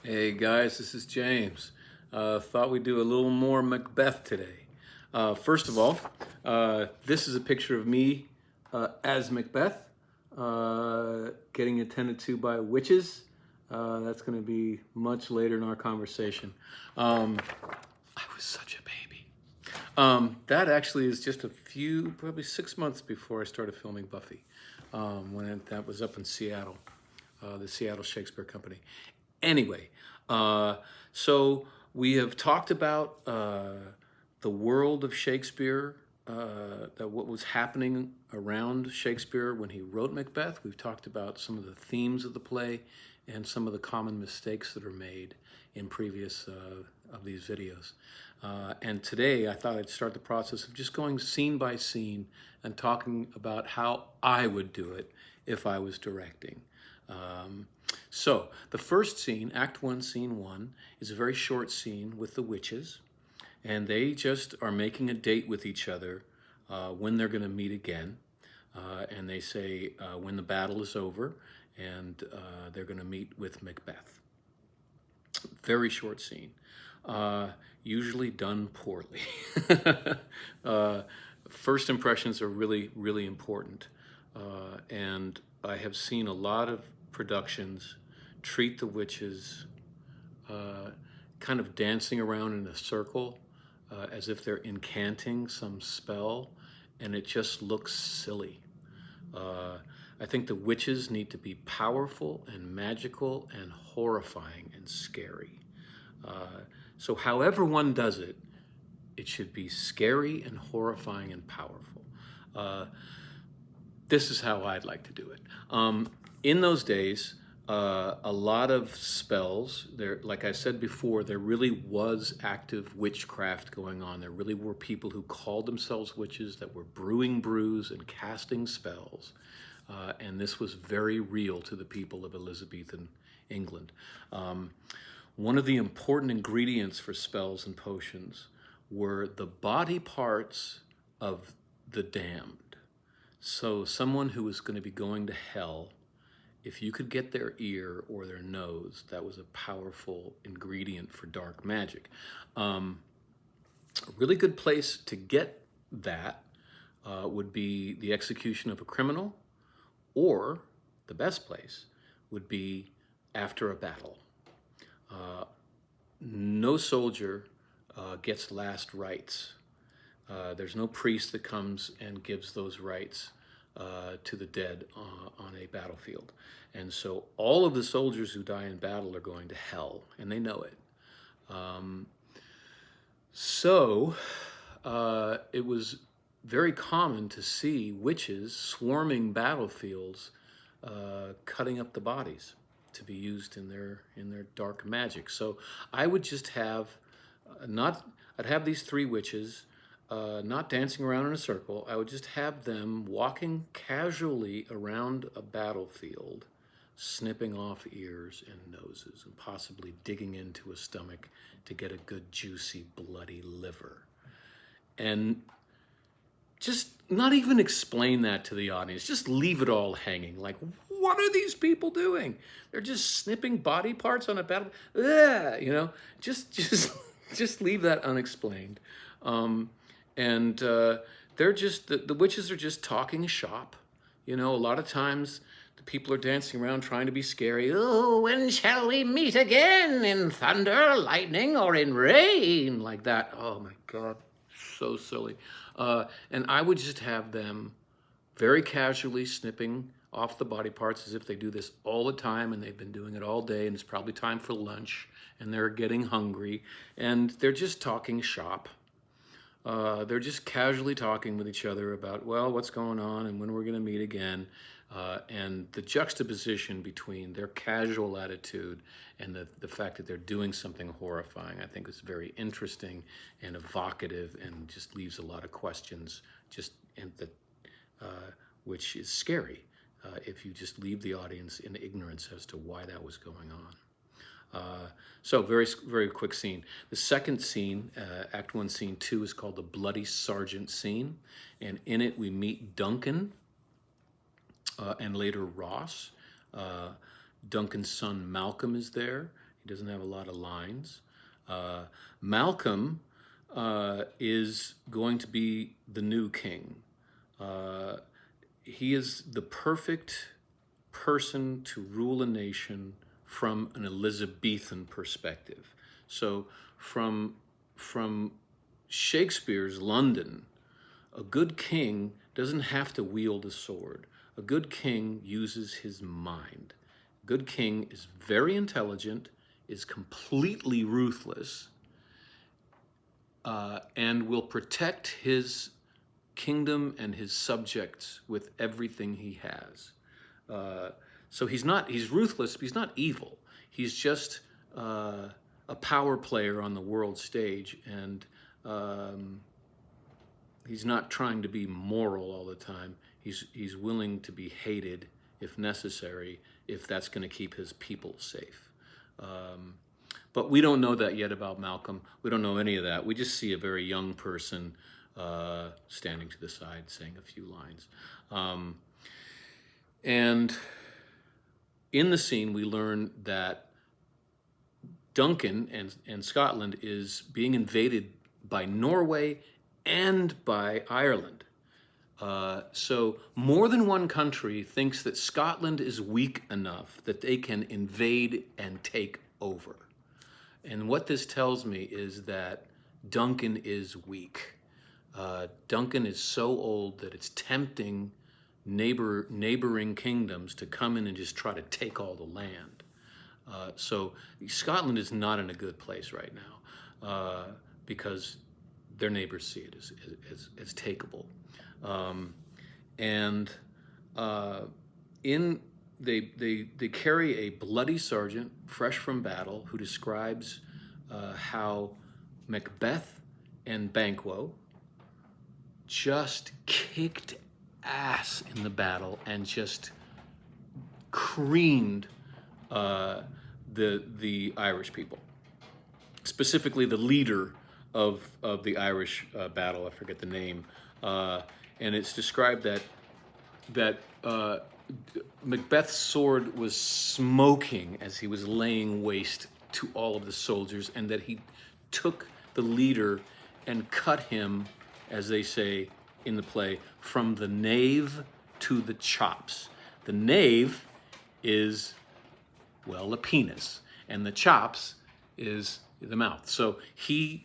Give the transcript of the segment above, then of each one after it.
Hey guys, this is James. Thought we'd do a little more Macbeth today. First of all, this is a picture of me as Macbeth, getting attended to by witches. That's going to be much later in our conversation. I was such a baby. That actually is just a few, probably 6 months before I started filming Buffy, that was up in Seattle, the Seattle Shakespeare Company. Anyway, so we have talked about the world of Shakespeare, that what was happening around Shakespeare when he wrote Macbeth. We've talked about some of the themes of the play and some of the common mistakes that are made in previous of these videos. And today I thought I'd start the process of just going scene by scene and talking about how I would do it if I was directing. So the first scene, Act 1, Scene 1, is a very short scene with the witches, and they just are making a date with each other when they're going to meet again. And they say when the battle is over, and they're going to meet with Macbeth. Very short scene, usually done poorly. First impressions are really, really important. And I have seen a lot of productions treat the witches kind of dancing around in a circle as if they're incanting some spell, and it just looks silly. I think the witches need to be powerful and magical and horrifying and scary. So however one does it, it should be scary and horrifying and powerful. This is how I'd like to do it. In those days, a lot of spells, like I said before, there really was active witchcraft going on. There really were people who called themselves witches that were brewing brews and casting spells. And this was very real to the people of Elizabethan England. One of the important ingredients for spells and potions were the body parts of the damned. So someone who was going to be going to hell, if you could get their ear or their nose, that was a powerful ingredient for dark magic. A really good place to get that would be the execution of a criminal, or the best place would be after a battle. No soldier gets last rites. There's no priest that comes and gives those rites to the dead on a battlefield. And so all of the soldiers who die in battle are going to hell, and they know it. It was very common to see witches swarming battlefields, cutting up the bodies to be used in their dark magic. So I would just have I'd have these three witches not dancing around in a circle. I would just have them walking casually around a battlefield, snipping off ears and noses, and possibly digging into a stomach to get a good juicy bloody liver. And just not even explain that to the audience. Just leave it all hanging. Like, what are these people doing? They're just snipping body parts on a battle. Ugh, you know, just leave that unexplained. They're just the witches are just talking shop. You know, a lot of times the people are dancing around trying to be scary. Oh, when shall we meet again? In thunder, lightning, or in rain? Like that. Oh my God, so silly. And I would just have them very casually snipping off the body parts as if they do this all the time, and they've been doing it all day, and it's probably time for lunch, and they're getting hungry, and they're just talking shop. They're just casually talking with each other about, well, what's going on and when we're going to meet again. And the juxtaposition between their casual attitude and the fact that they're doing something horrifying, I think is very interesting and evocative, and just leaves a lot of questions, which is scary if you just leave the audience in ignorance as to why that was going on. So very, very quick scene. The second scene, Act 1, Scene 2, is called the Bloody Sergeant scene. And in it we meet Duncan and later Ross. Duncan's son Malcolm is there, He doesn't have a lot of lines. Malcolm is going to be the new king. He is the perfect person to rule a nation from an Elizabethan perspective. So from Shakespeare's London, a good king doesn't have to wield a sword. A good king uses his mind. A good king is very intelligent, is completely ruthless, and will protect his kingdom and his subjects with everything he has. So he's ruthless, but he's not evil. He's just a power player on the world stage, and he's not trying to be moral all the time. He's willing to be hated if necessary, if that's going to keep his people safe. But we don't know that yet about Malcolm. We don't know any of that. We just see a very young person standing to the side saying a few lines. And in the scene, we learn that Duncan and Scotland is being invaded by Norway and by Ireland. So more than one country thinks that Scotland is weak enough that they can invade and take over. And what this tells me is that Duncan is weak. Duncan is so old that it's tempting neighboring kingdoms to come in and just try to take all the land. So Scotland is not in a good place right now because their neighbors see it as takeable. They carry a bloody sergeant fresh from battle who describes how Macbeth and Banquo just kicked ass in the battle and just creamed the Irish people, specifically the leader of the Irish battle. I forget the name, and it's described that Macbeth's sword was smoking as he was laying waste to all of the soldiers, and that he took the leader and cut him, as they say in the play, from the nave to the chops. The nave is, well, a penis, and the chops is the mouth. So he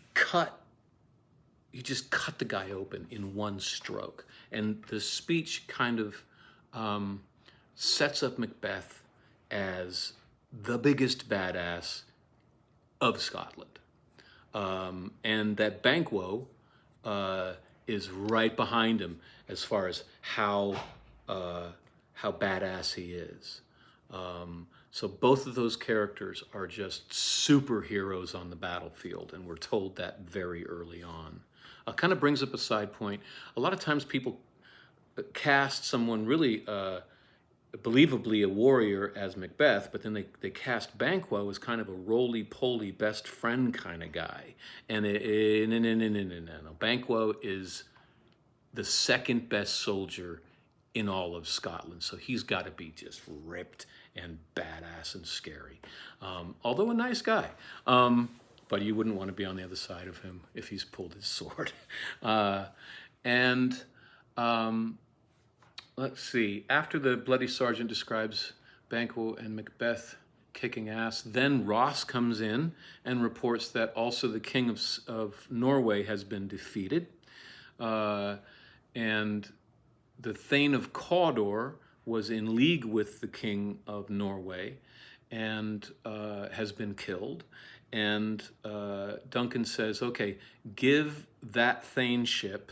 just cut the guy open in one stroke. And the speech kind of sets up Macbeth as the biggest badass of Scotland. And that Banquo is right behind him as far as how badass he is. So both of those characters are just superheroes on the battlefield, and we're told that very early on. Kind of brings up a side point. A lot of times people cast someone really believably a warrior as Macbeth, but then they cast Banquo as kind of a roly-poly best friend kind of guy. And no. Banquo is the second best soldier in all of Scotland, so he's got to be just ripped and badass and scary. Although a nice guy, but you wouldn't want to be on the other side of him if he's pulled his sword. Let's see, after the bloody sergeant describes Banquo and Macbeth kicking ass, then Ross comes in and reports that also the king of Norway has been defeated. And the Thane of Cawdor was in league with the king of Norway and has been killed. And Duncan says, okay, give that thaneship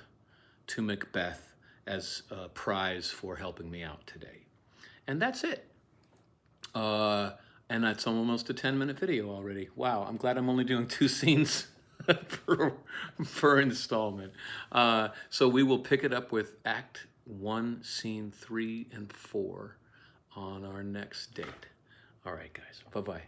to Macbeth as a prize for helping me out today. And that's it. And that's almost a 10-minute video already. Wow, I'm glad I'm only doing 2 scenes per installment. So we will pick it up with Act 1, Scene 3 and 4 on our next date. All right, guys, bye-bye.